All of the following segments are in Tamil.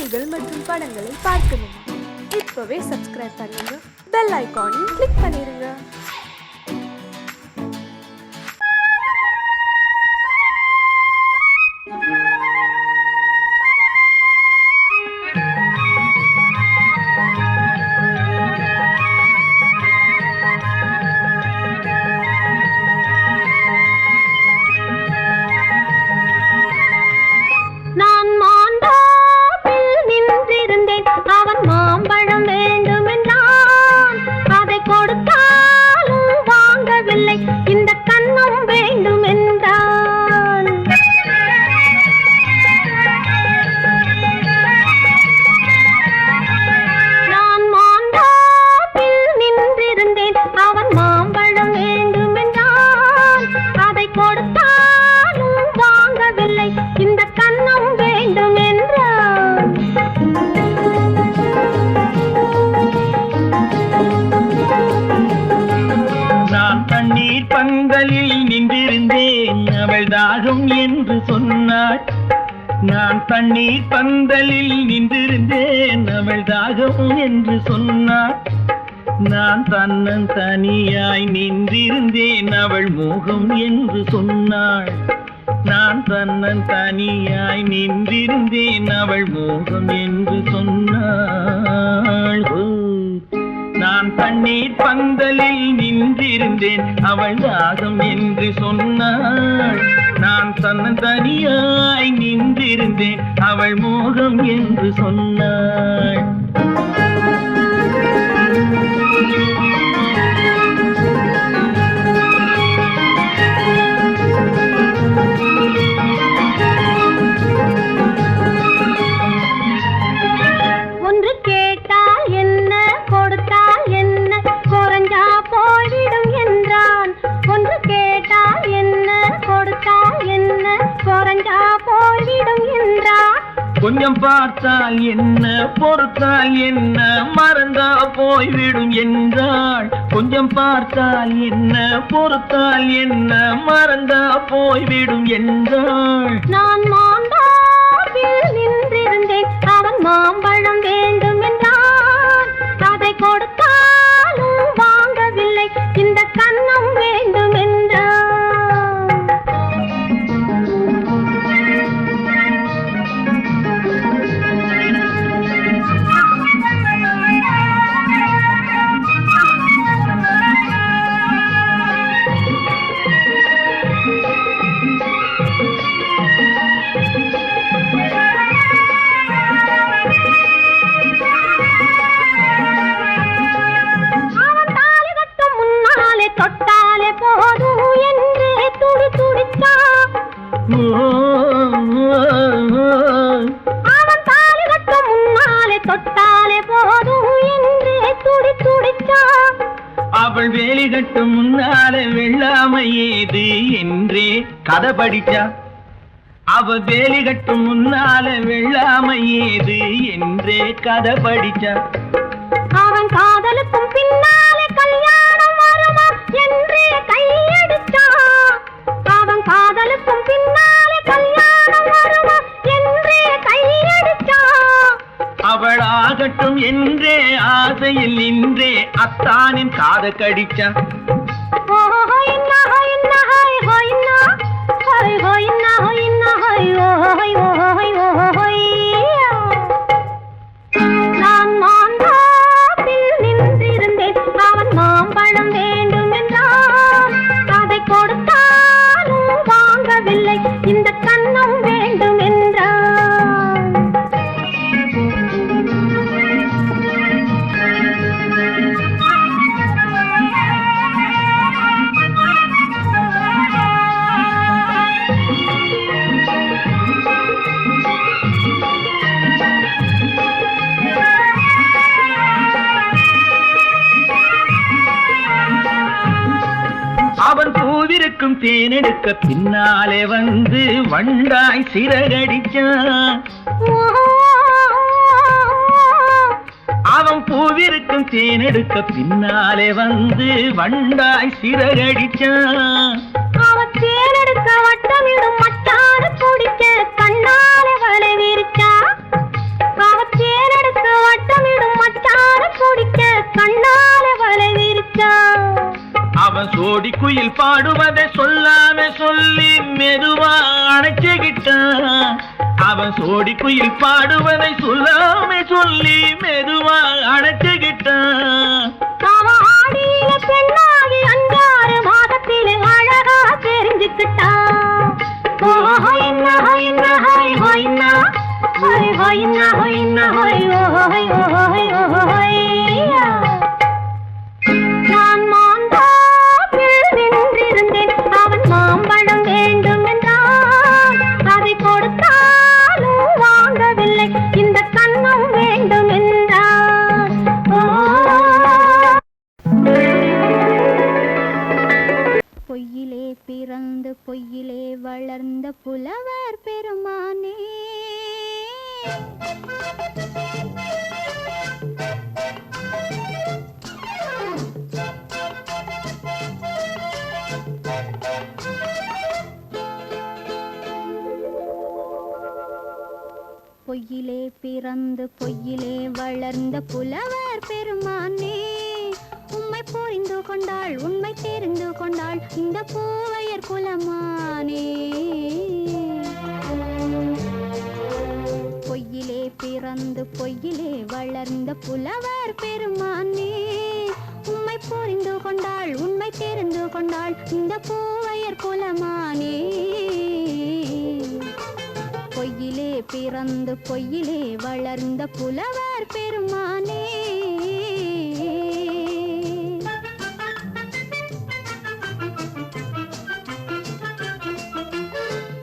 செய்திகள் மற்றும் படங்களை பார்க்கணுமா? இப்பவே சப்ஸ்கிரைப் பண்ணுங்க, பெல் ஐகானையும் கிளிக் பண்ணிருங்க. பந்தலில் நின்றிருந்தேன், அவள் தாகம் என்று சொன்னாள். நான் தண்ணீர் பந்தலில் நின்றிருந்தேன், அவள் தாகம் என்று சொன்னாள். நான் தன்னன் தனியாய் நின்றிருந்தேன், அவள் மோகம் என்று சொன்னாள். நான் தன்னன் தனியாய் நின்றிருந்தேன், அவள் மோகம் என்று சொன்னாள். நான் தண்ணீர் பந்தலில் நின்றிருந்தேன், அவள் தாகம் என்று சொன்னாள். நான் தனியாய் நின்றிருந்தேன், அவள் மோகம் என்று சொன்னாள். கொஞ்சம் பார்த்தால் என்ன, பொறுத்தால் என்ன, மறந்தா போய்விடும் என்றாள். கொஞ்சம் பார்த்தால் என்ன, பொறுத்தால் என்ன, மறந்தா போய்விடும் என்றாள். நான் மாந்தாவில் நின்றிருந்தேன், அவன் மாம்பழம் வேண்டும் என்றான். அதை கொடுத்தாலும் வாங்கவில்லை, இந்த கன்னம் வேண்டும் என்றான். தொட்டாலே போதும் என்றே துடி துடிச்சா. அவன் தாலி கட்டும் முன்னாலே தொட்டாலே போதும் என்றே துடி துடிச்சா. அவள் வேலி கட்டும் முன்னாலே வெள்ளாமை ஏது என்றே கதை படிச்சா. அவள் வேலி கட்டும் முன்னாலே வெள்ளாமை ஏது என்றே கதை படிச்சா. அவன் காதலுக்கும் பின்னாலே கல்யாணம் வருமா என்றே கையடிச்சா. அவன் காதலுக்கும் பின்னாலே கல்யாணம் வருமா என்றே கையடிச்சா. அவள் ஆகட்டும் என்றே ஆசையில் நின்றே அத்தானின் காத கடிச்சா. நான் மாந்தாவில் நின்றிருந்தேன், அவன் மாம்பழம் வேண்டும் என்றான். அதை கொடுத்தாலும் வாங்கவில்லை, இந்த கன்னம் வேண்டும் என்றான். அவன் பூவிருக்கும் தேனெடுக்க பின்னாலே வந்து வண்டாய் சிறகடிச்சான். அவன் பூவிருக்கும் தேனெடுக்க பின்னாலே வந்து வண்டாய் சிறகடிச்சான். அவன் தேனெடுக்க வட்டமிடும் மட்டான குடிக்க கண்ணாலே வலை விரிச்சா. அவன் குயில் பாடுவதை சொல்லாம சொல்லி மெதுவா அணைச்சுக்கிட்டான். அவன் சோடி குயில் பாடுவதை சொல்லாம சொல்லி மெதுவா அணைச்சுக்கிட்டான். ஆடியில பெண்ணாகி 5-6 மாதத்திலே அழகா தெரிஞ்சுக்கிட்டான். நான் மாந்தாப்பில் நின்றிருந்தேன். அவன் மாம்பழம் வேண்டும் என்றான். அதை கொடுத்தாலும் வாங்கவில்லை. இந்த கண்ணம் வேண்டும் என்றான். பொய்யிலே பிறந்து பொய்யிலே வளர்ந்த புலவர் பெருமானே, பொய்யிலே பிறந்து பொய்யிலே வளர்ந்த புலவர் பெருமானே, உம்மை புரிந்து கொண்டாள் உண்மை தெரிந்து கொண்டாள் இந்த பூவையர் குலமானே. பொய்யிலே பிறந்து பொய்யிலே வளர்ந்த புலவர் பெருமானே, உம்மை புரிந்து கொண்டாள் உண்மை தெரிந்து கொண்டாள் இந்த பூவையர் குலமானே. பொய்யிலே பிறந்து பொய்யிலே வளர்ந்த புலவர் பெருமானே.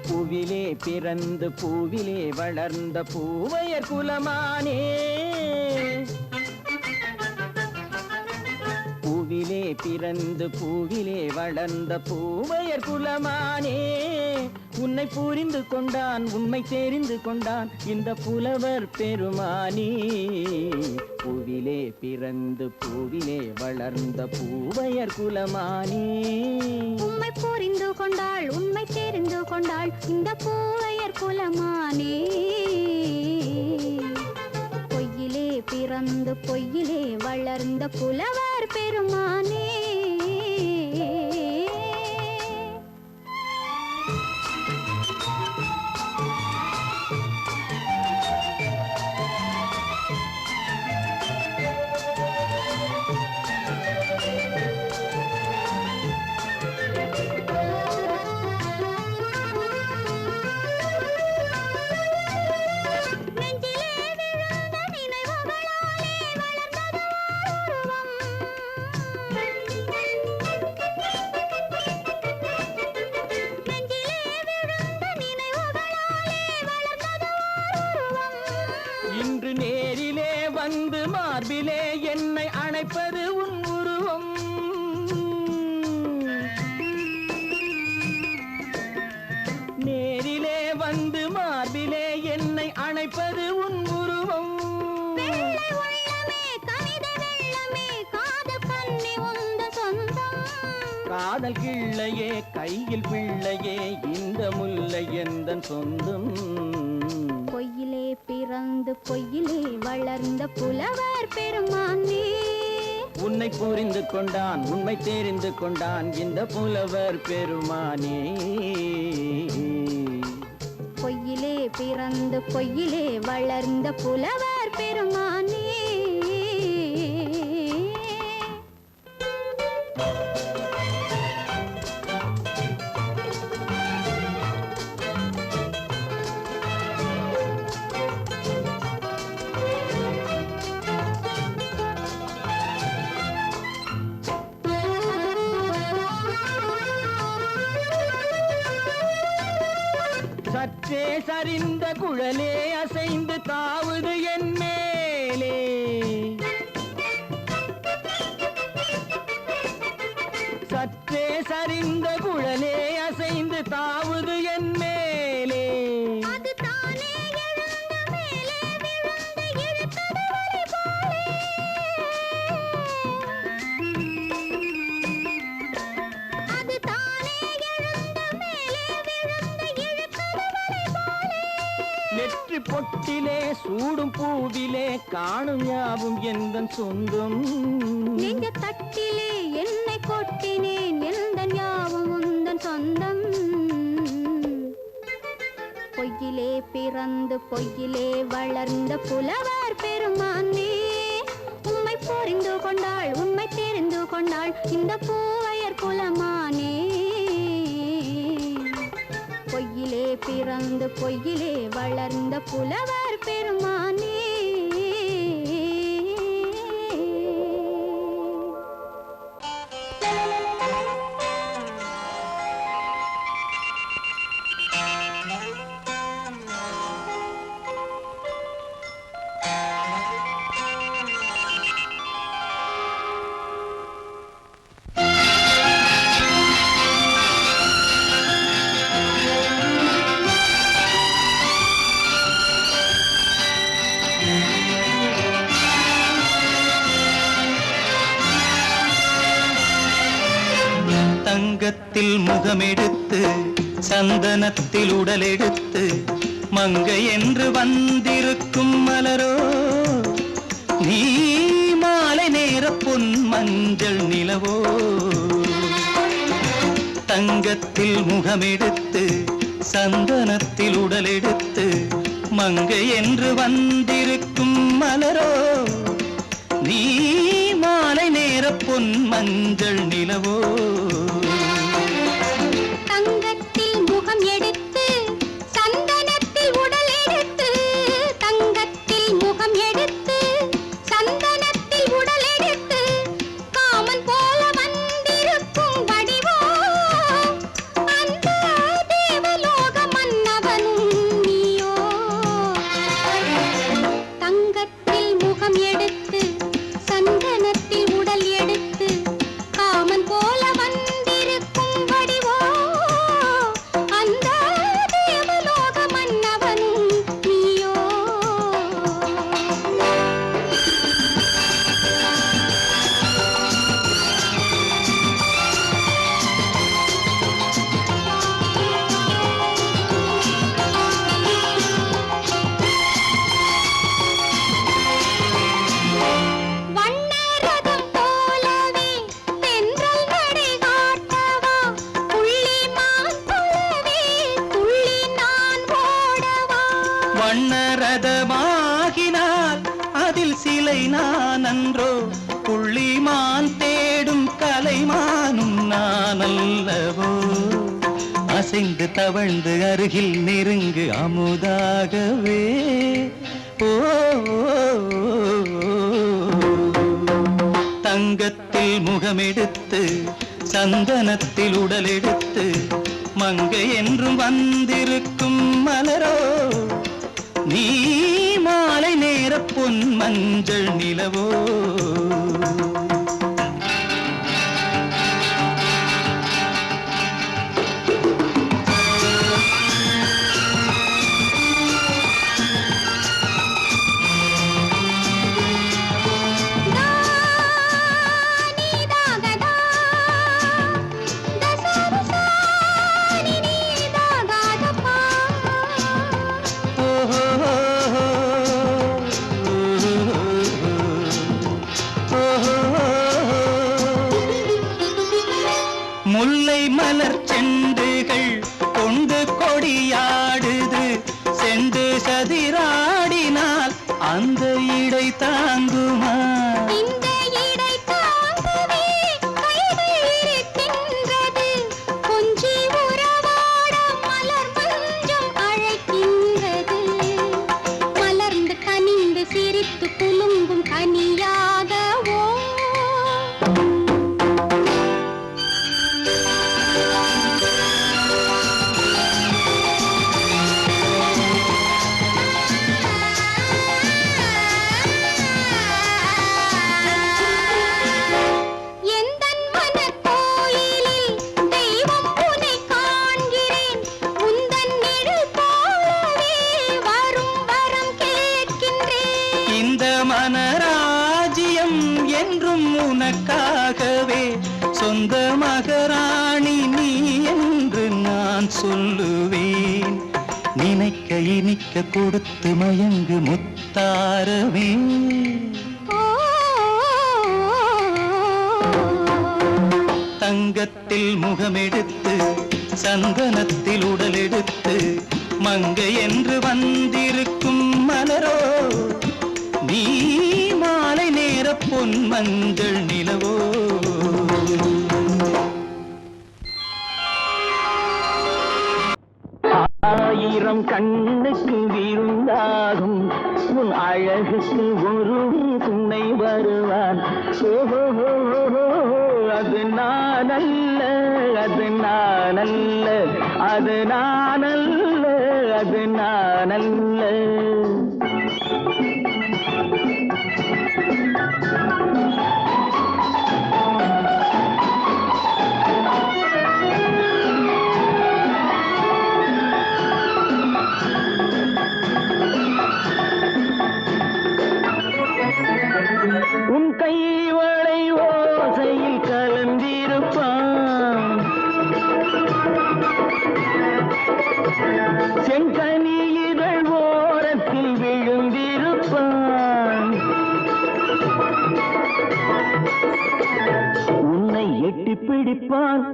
பூவிலே பிறந்து பூவிலே வளர்ந்த பூவையர் குலமானே. பூவிலே பிறந்து பூவிலே வளர்ந்த பூவையர் குலமானே, உன்னை புரிந்து கொண்டான் உண்மை தெரிந்து கொண்டான் இந்த புலவர் பெருமானே. பூவிலே பிறந்து பூவிலே வளர்ந்த பூவையர் குலமானே, உம்மை புரிந்து கொண்டாள் உண்மை தெரிந்து கொண்டாள் இந்த பூவையர் குலமானே. பொய்யிலே பிறந்து பொய்யிலே வளர்ந்த புலவர் பெருமானே. இன்று நேரிலே வந்து மார்பிலே என்னை அணைப்பது உன் உருவம். நேரிலே வந்து மார்பிலே என்னை அணைப்பது உன் உருவம். காதல் கிள்ளையே கையில் பிள்ளையே இந்த முல்லை எந்தன் சொந்தம். பொய்யிலே பிறந்து பொய்யிலே வளர்ந்த புலவர் பெருமானே, உன்னை புரிந்து கொண்டான் உண்மை தெரிந்து கொண்டான் இந்த புலவர் பெருமானே. பொய்யிலே பிறந்து பொய்யிலே வளர்ந்த புலவர் பெருமானே. சற்றே சரிந்த குழலே அசைந்து தாவுது என் மேலே. சற்றே சரிந்த குழலே அசைந்து தாவுது என் மேலே. நெற்றி பொட்டிலே சூடும் பூவிலே காணும் யாவும் எந்தன் சொந்தம். நெஞ்ச தட்டிலே என்னை கொட்டினேன் எந்தன் சொந்தம். பொய்யிலே பிறந்து பொய்யிலே வளர்ந்த புலவர் பெருமானே, உம்மை புரிந்து கொண்டாள் உண்மை தெரிந்து கொண்டாள் இந்த பூவையர் குலமானே. பொய்யிலே பிறந்து பொய்யிலே வளர்ந்த புலவர் பெருமானே. தங்கத்தில் முகமெடுத்து சந்தனத்தில் உடலெடுத்து மங்கை என்று வந்திருக்கும் மலரோ, நீ மாலை நேர பொன் மஞ்சள் நிலவோ. தங்கத்தில் முகமெடுத்து சந்தனத்தில் உடலெடுத்து மங்கை என்று வந்திருக்கும் மலரோ, நீ மாலை நேர பொன் மஞ்சள் நிலவோ. தங்கத்தில் முகம் எடுத்து சந்தனத்தில் உடல் எடுத்து, தங்கத்தில் முகம் எடுத்து சந்தனத்தில் உடல் எடுத்து காமன் போல வந்திருக்கும் வடிவோ, அந்த தேவலோக மன்னவனும் நீயோ. தங்கத்தில் முகம் எடுத்து சந்தனத்தில் உடல் எடுத்து காமன் போல வந்திருக்கும் வடிவோ, அந்த தேவலோக மன்னவனும் நீயோ. வண்ணரதம் போலவே தென்றல் நடை காட்டவா, புள்ளிமான் போலவே துள்ளி நான் ஓடவா. வண்ணரதமாகினால் அதில் சிலை நான் அன்றோ, புள்ளிமான் தேடும் கலைமானும் நான் அல்லவோ. அசைந்து தவழ்ந்து அருகில் நெருங்கு அமுதாகவே. ஓ, தங்கத்தில் முகமெடுத்து சந்தனத்தில் உடலெடுத்து மங்கை என்றும் வந்திருக்கும் மலரோ, நீ மாலை நேர பொன் மஞ்சள் நிலவோ. முல்லை மலர் செண்டுகள் கொண்டு கொடியாடுது, செண்டு சதிராடினால் அந்த இடை தாங்குமா. இந்த இடை தாங்கவே கைகள் இருக்கின்றது, கொஞ்சி உறவாட மலர் மஞ்சம் அழைக்கின்றது. மலர்ந்து கனிந்து சிரித்து குலுங்கும் கனியாகவோ. எந்தன் மனக்கோயிலில் தெய்வம் உன்னை காண்கிறேன், உந்தன் நிழல் போலவே வரும் வரம் கேட்கின்றேன். இந்த மனராஜ்யம் என்றும் உனக்காகவே, சொந்த மகராணி நீ என்று நான் சொல்லுவேன். நினைக்க இனிக்க கொடுத்து மயங்கு முத்தாரவே. தங்கத்தில் முகமெடுத்து சந்தனத்தில் உடலெடுத்து மங்கை என்று வந்திருக்கும் மலரோ நீ மாலை நேர பொன் மஞ்சள் நிலவோ ஆயிரம் கண்ணுக்கு விருந்தாகும் உன் அழகுக்கு ஒரு துணை வருவான் அது நான் அல்ல அது நான் அல்ல அது நான் அல்ல அது நான் அல்ல உன் கைவளை ஓசையில் கலந்திருப்பான் செங்கனி இதழ் ஓரத்தில் விழுந்திருப்பான் உன்னை எட்டி பிடிப்பான்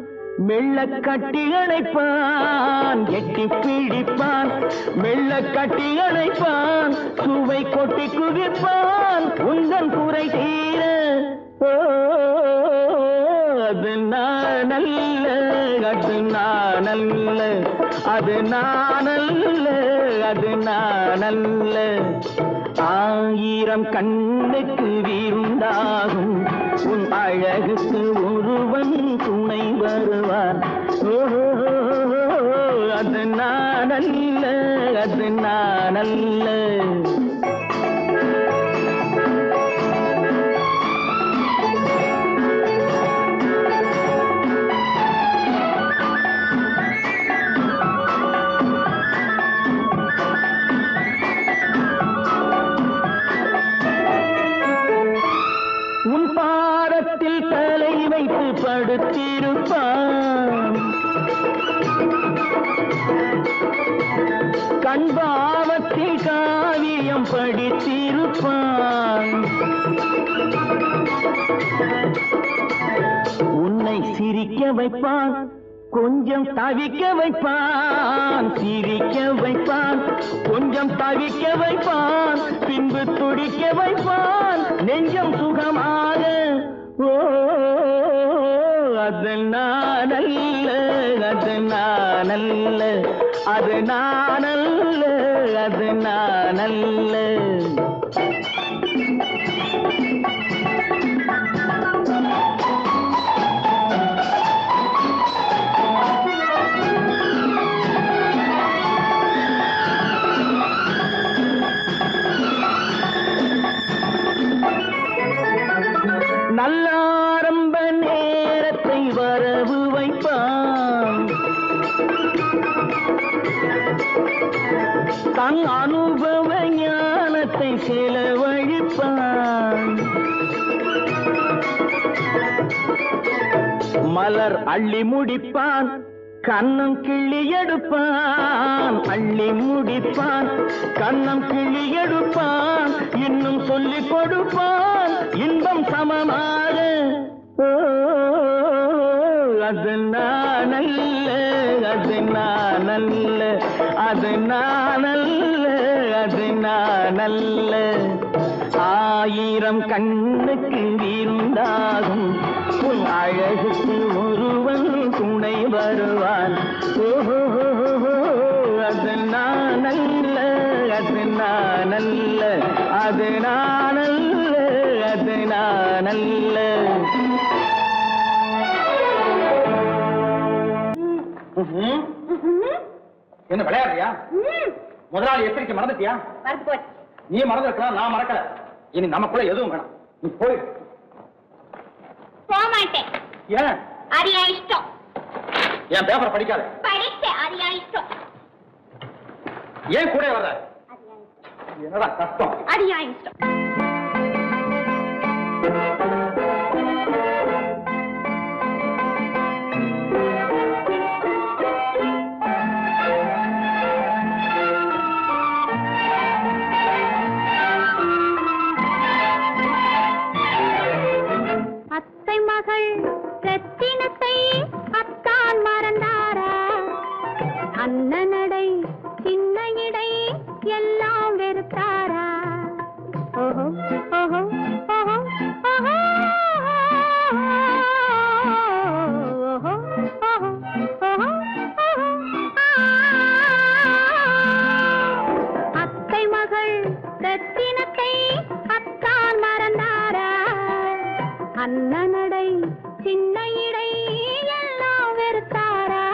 மெல்ல கட்டி அணைப்பான் எட்டி பிடிப்பான் மெல்ல கட்டி அணைப்பான் சுவை கொட்டி குவிப்பான் உந்தன் குறை தீர அது நான் அல்ல அது நான் அல்ல அது நான் அல்ல அது நான் அல்ல ஆயிரம் கண்ணுக்கு விருந்தாகும் உன் அழகுக்கு ஒருவன் துணை வருவான் அது நான் அல்ல அது நான் அல்ல உன் பாதத்தில் தலை வைத்து படுத்திருப்பான் கண்பாவத்தில் காவியம் படித்திருப்பான் உன்னை சிரிக்க வைப்பான் கொஞ்சம் தவிக்க வைப்பான் சிரிக்க வைப்பான் கொஞ்சம் தவிக்க வைப்பான் பின்பு துடிக்க வைப்பான் நெஞ்சம் சுகமாக ஓ அது நான் அல்ல அது நான் அல்ல அது நான் அல்ல அது நான் அல்ல நல்லாரம்ப நேரத்தை வரவு வைப்பான் தன் அனுபவ ஞானத்தை செலவழிப்பான் மலர் அள்ளி முடிப்பான் கண்ணம் கிள்ளி எடுப்பான் அள்ளி முடிப்பான் கண்ணம் கிள்ளி எடுப்பான் இன்னும் சொல்லிக் கொடுப்பான் இன்பம் சமமாக அது நான் அல்ல அது நான் அல்ல அது நான் அல்ல அது நான் அல்ல ஆயிரம் கண்ணுக்கு விருந்தாகும் உன் அழகுக்கு ஒருவன் துணை வருவான் அது நான் அல்ல அது நான் அல்ல அது நான் அல்ல அது நான் அல்ல என்ன விளையாடுறியா? முதலாளி எச்சரிக்கை மறந்துட்டியா? நீ மறந்துருக்கலாம், நான் மறக்கல. இனி நமக்குள்ள எதுவும் வேணாம், நீ போய். போக மாட்டேன். ஏன்? அது என் இஷ்டம். என் பேப்பர் படிக்காத. படிச்சேன், அது என் இஷ்டம். ஏன் கூட வர்ற? என்னடா கஷ்டம்? அது என் இஷ்டம். அத்தை மகள் ரத்தினத்தை அத்தான் மறந்தாரா? ஓஹோ ஓஹோ ஓஹோ ஓஹோ ஓஹோ அத்தை மகள் ரத்தினத்தை அத்தான் மறந்தாரா அண்ணனடை சின்ன இடை எல்லாம் வெறுத்தாரா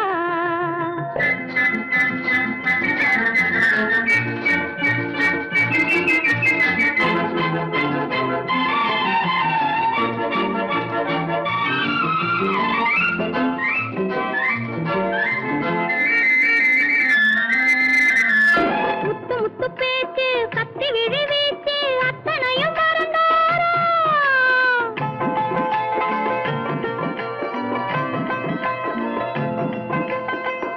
முத்து முத்து பேச்சு கத்தி விழி வீச்சு அத்தனையும் மறந்தாரா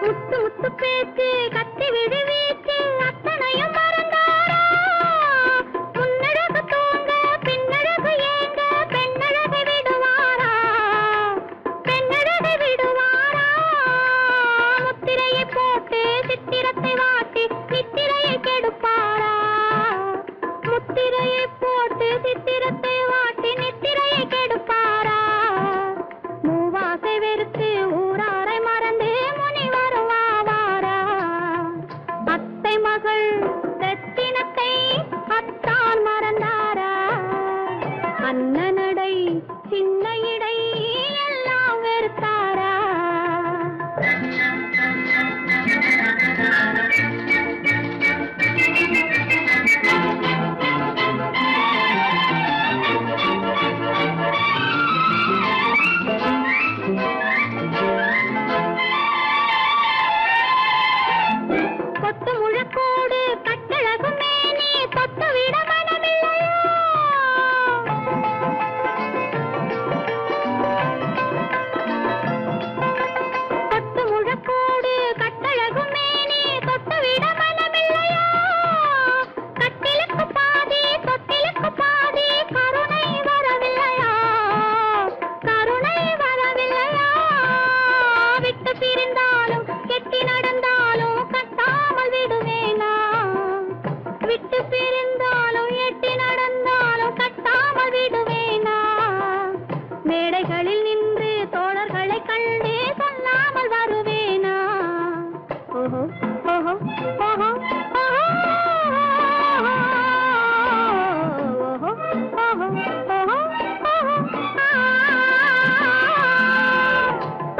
முத்து முத்து பேச்சு கத்தி விழி வீச்சு அத்தனையும் மறந்தாரா முன்னழகு தூங்க பின்னழகு ஏங்க பெண்ணழகை விடுவாரா பெண்ணழகை விடுவாரா முத்திரையை போட்டு சித்திரத்தை வாட்டி சித்திரையை கெடுப்பாரா முத்திரையை போட்டு சித்திரத்தை வாட்டி நித்திரையை கெடுப்பாரா மூவாசை வெறுத்து ஊராரை மறந்து முனி வருவாரா அத்தை மகள் ரத்தினத்தை அத்தான் மறந்தாரா அண்ணனடை சின்ன இடை எல்லாம் வெறுத்தாரா கொத்து முழக்கோடு கட்டழகு மேனி தொட்டு விட மனமில்லையோ கொத்து முழக்கோடு கட்டழகு மேனி தொட்டு விட மனமில்லையோ கட்டிலுக்கு பாதி தொட்டிலுக்கு பாதி கருணை வரவில்லையா கருணை வரவில்லையா விட்டு பிரிந்தாலும் கெட்டி நடந்தாலும் கட்டாமல் விடுவேனா விட்டு பிரிந்தாலும் எட்டி நடந்தாலும் கட்டாமல் விடுவேனா மேடைகளில் நின்று தோழர்களை கண்டு சொல்லாமல் வருவேனா ஓஹோ ஓஹோ ஓஹோ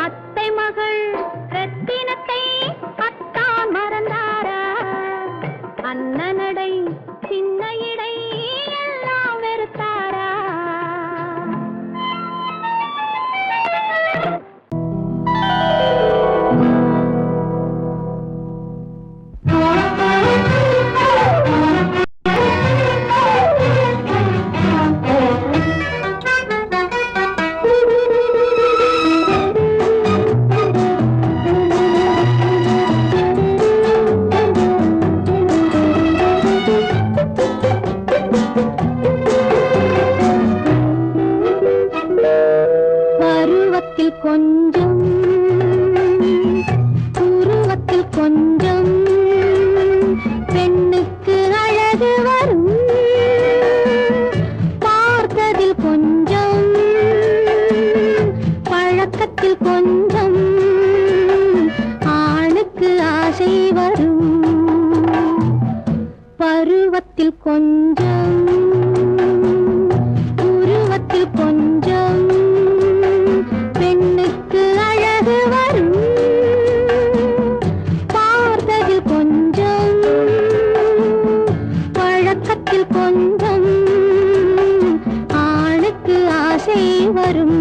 அத்தை மகள் ரத்தினத்தை அத்தான் மறந்தாரா அண்ணனடை சின்ன இடை எல்லாம் வெறுத்தாரா பருவத்தில் கொஞ்சம் உருவத்தில் கொஞ்சம் பெண்ணுக்கு அழகு வரும் பார்த்ததில் கொஞ்சம் பழக்கத்தில் கொஞ்சம் ஆணுக்கு ஆசை வரும் பருவத்தில் கொஞ்சம் உருவத்தில் கொஞ்சம் பெண்ணுக்கு அழகு வரும் பார்த்ததில் கொஞ்சம் பழக்கத்தில் கொஞ்சம் ஆணுக்கு ஆசை வரும்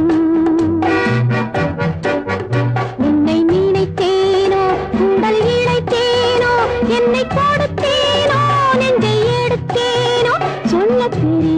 உன்னை நினைத்தேனோ உடல் இழைத்தேனோ என்னை கொடுத்தேனோ நெஞ்சை எடுத்தேனோ சொல்ல தெரிய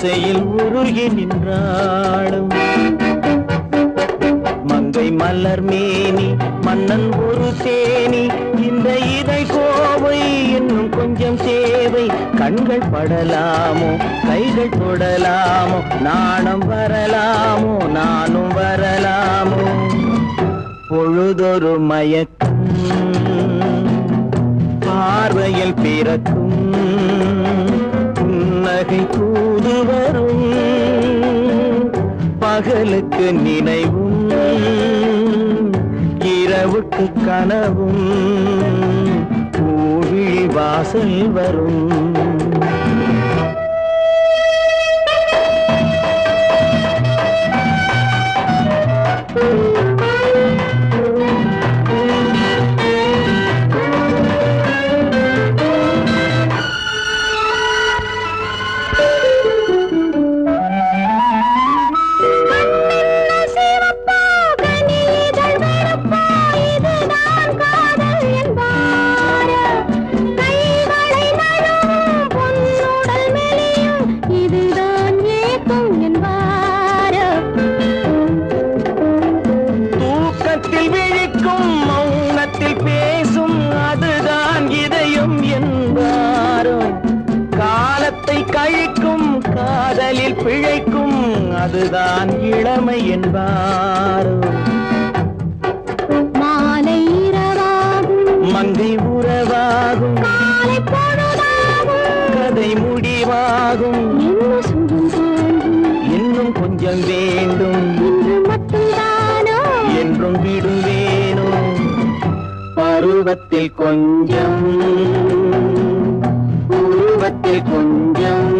ஆசையில் உருகி நின்றாடும் மங்கை மலர் மேனி மன்னன் ஒரு தேனி இந்த இதை கோவை இன்னும் கொஞ்சம் சேவை கண்கள் படலாமோ கைகள் தொடலாமோ நாணம் வரலாமோ நானும் வரலாமோ பொழுதொரு மயக்கம் பார்வையில் பிறக்கும் புன்னகை தூது வரும் பகலுக்கு நினைவும் இரவுக்கு கனவும் பூவிழி வாசல் வரும் பிழைக்கும் அதுதான் இளமை என்பாரோ மாலை இரவாகும் மங்கை உறவாகும் காலை பொழுதாகும் கதை முடிவாகும் என்ன சுகம் தோன்றும் இன்னும் கொஞ்சம் வேண்டும் இன்று மட்டும்தானோ என்றும் விடுவேனோ பருவத்தில் கொஞ்சம் உருவத்தில் கொஞ்சம்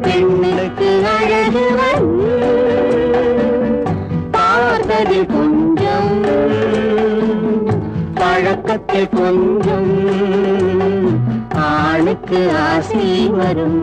பெண்ணுக்கு அழகு பார்த்ததில் கொஞ்சம் பழக்கத்தில் கொஞ்சம் ஆணுக்கு ஆசை வரும்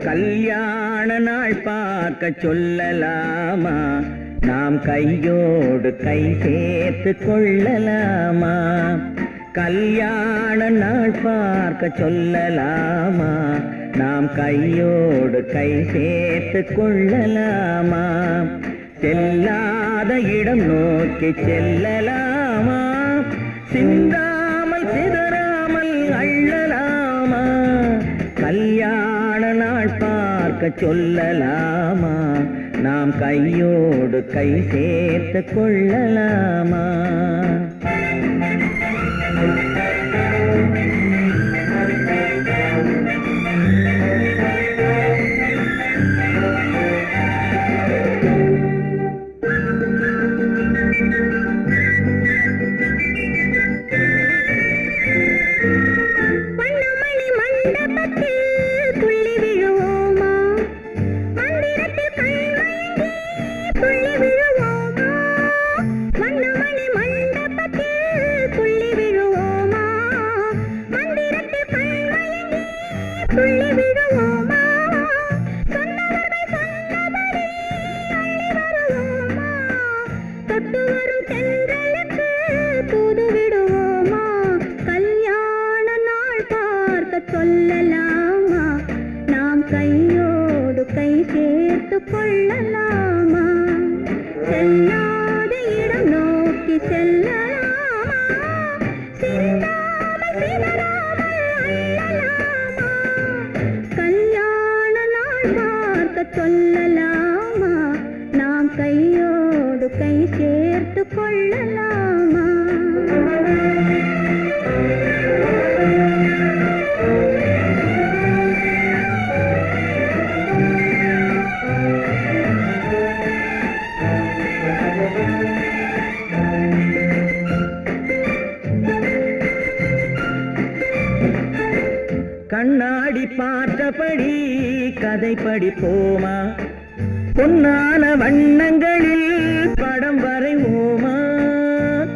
கல்யாண நாள் பார்க்க சொல்லலாமா நாம் கையோடு கை சேர்த்து கொள்ளலாமா கல்யாண நாள் பார்க்க சொல்லலாமா நாம் கையோடு கை சேர்த்து கொள்ளலாமா செல்லாத இடம் நோக்கி செல்லலாமா சிந்தாமல் சிதறாமல் அள்ளலாமா கல்யாண நாள் பார்க்க சொல்லலாமா நாம் கையோடு கை சேர்த்து கொள்ளலாமா மண்டபத்தில் பார்த்தபடி கதை படிப்போமா பொன்னான வண்ணங்களில் படம் வரைவோமா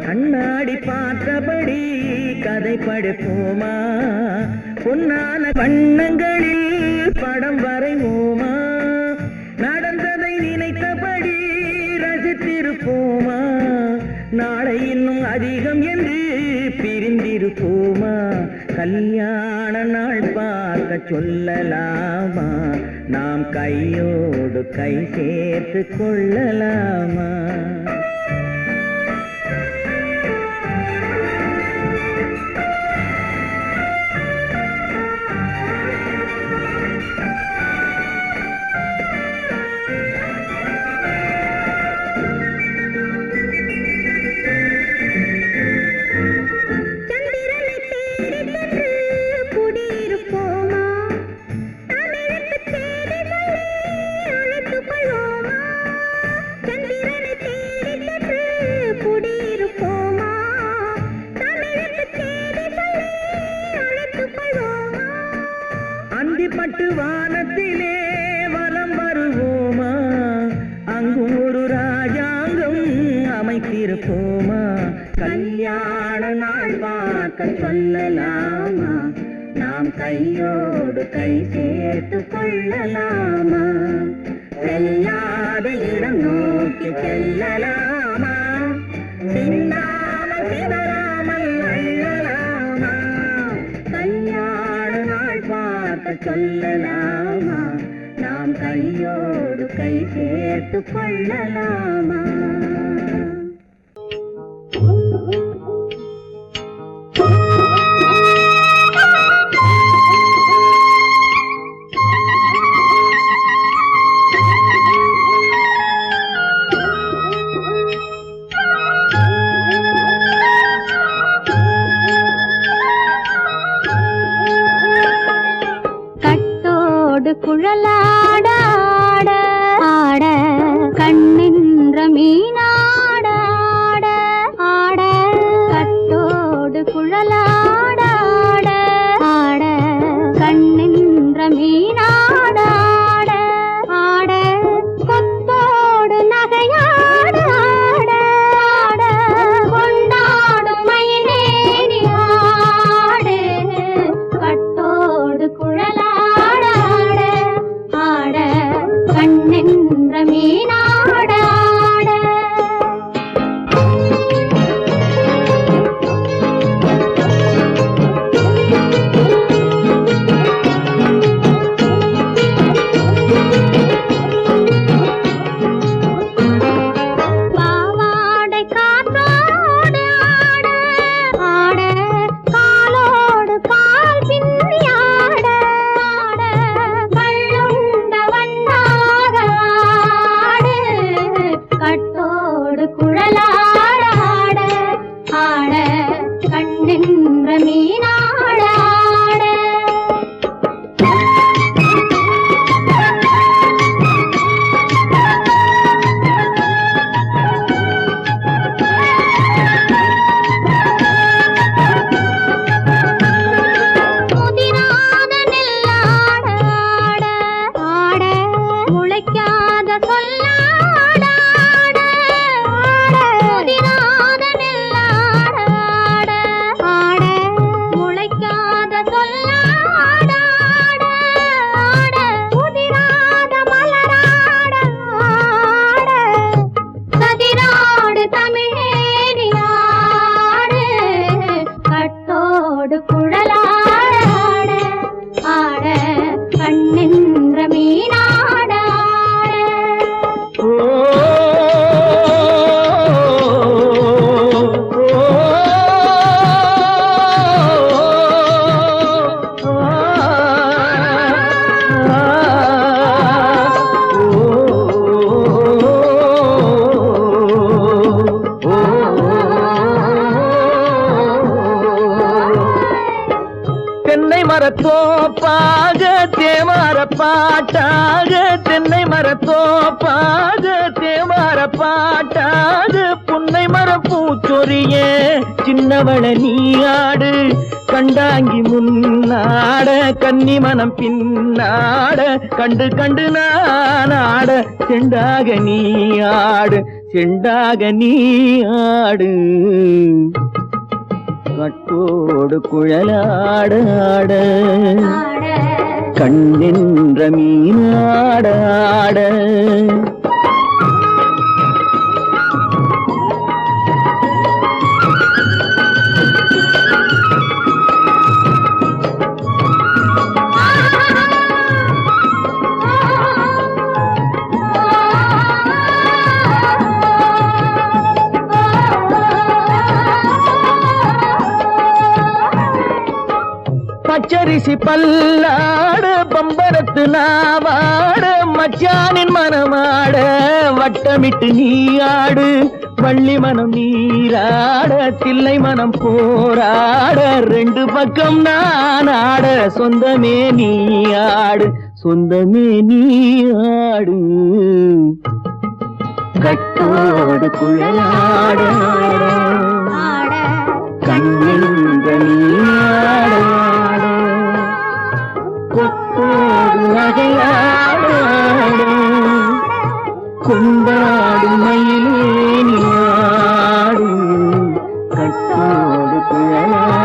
கண்ணாடி பார்த்தபடி கதை படிப்போமா பொன்னான வண்ணங்களில் படம் வரைவோமா நடந்ததை நினைத்தபடி ரசித்திருப்போமா நாளை இன்னும் அதிகம் என்று பிரிந்திருப்போமா கல்யாண நாள் பார்க்க சொல்லலாமா நாம் கையோடு கை சேர்த்து கொள்ளலாமா பட்டு வானத்திலே வலம் வருவோமா அங்கும் ஒரு ராஜாங்கம் அமைத்திருப்போமா கல்யாண நாள் பார்க்க சொல்லலாமா நாம் கையோடு கை சேர்த்து கொள்ளலாமா செல்லாத இடம் நோக்கி செல்லலாமா சின்னாமல் சிதறாமல் அள்ளலாமா கல்யாண நாள் பார்க்க சொல்லலாமா நாம் கையோடு கை சேர்த்து கொள்ளலாமா குழலாட ஆட ஆட கண்ணென்ற மீன் மரத்தோப்பாக தேவார பாட்டாக தென்னை மரத்தோப்பாக தேவார பாட்டாக புன்னை மரப்பூச்சொரிய சின்னவள நீயாடு கண்டாங்கி முன்னாட கன்னி மனம் பின்னாட கண்டு கண்டு நானாட செண்டாக நீயாடு செண்டாக நீயாடு கட்டோடு குழலாடாட கண்ணென்ற மீனாடாட பச்சரிசி பல்லாட பம்பரத்து நாவாட மச்சானின் மனமாட வட்டமிட்டு நீயாடு வள்ளி மனம் நீராட தில்லை மனம் போராட ரெண்டு பக்கம் நானாட சொந்தமே நீயாடு சொந்தமே நீயாடு கட்டோடு குழலாட கண்ணின்ற நீயாட கொத்தோடு நகையாட கொண்டாடு மயிலே நீயாடு கட்டோடு குழலாட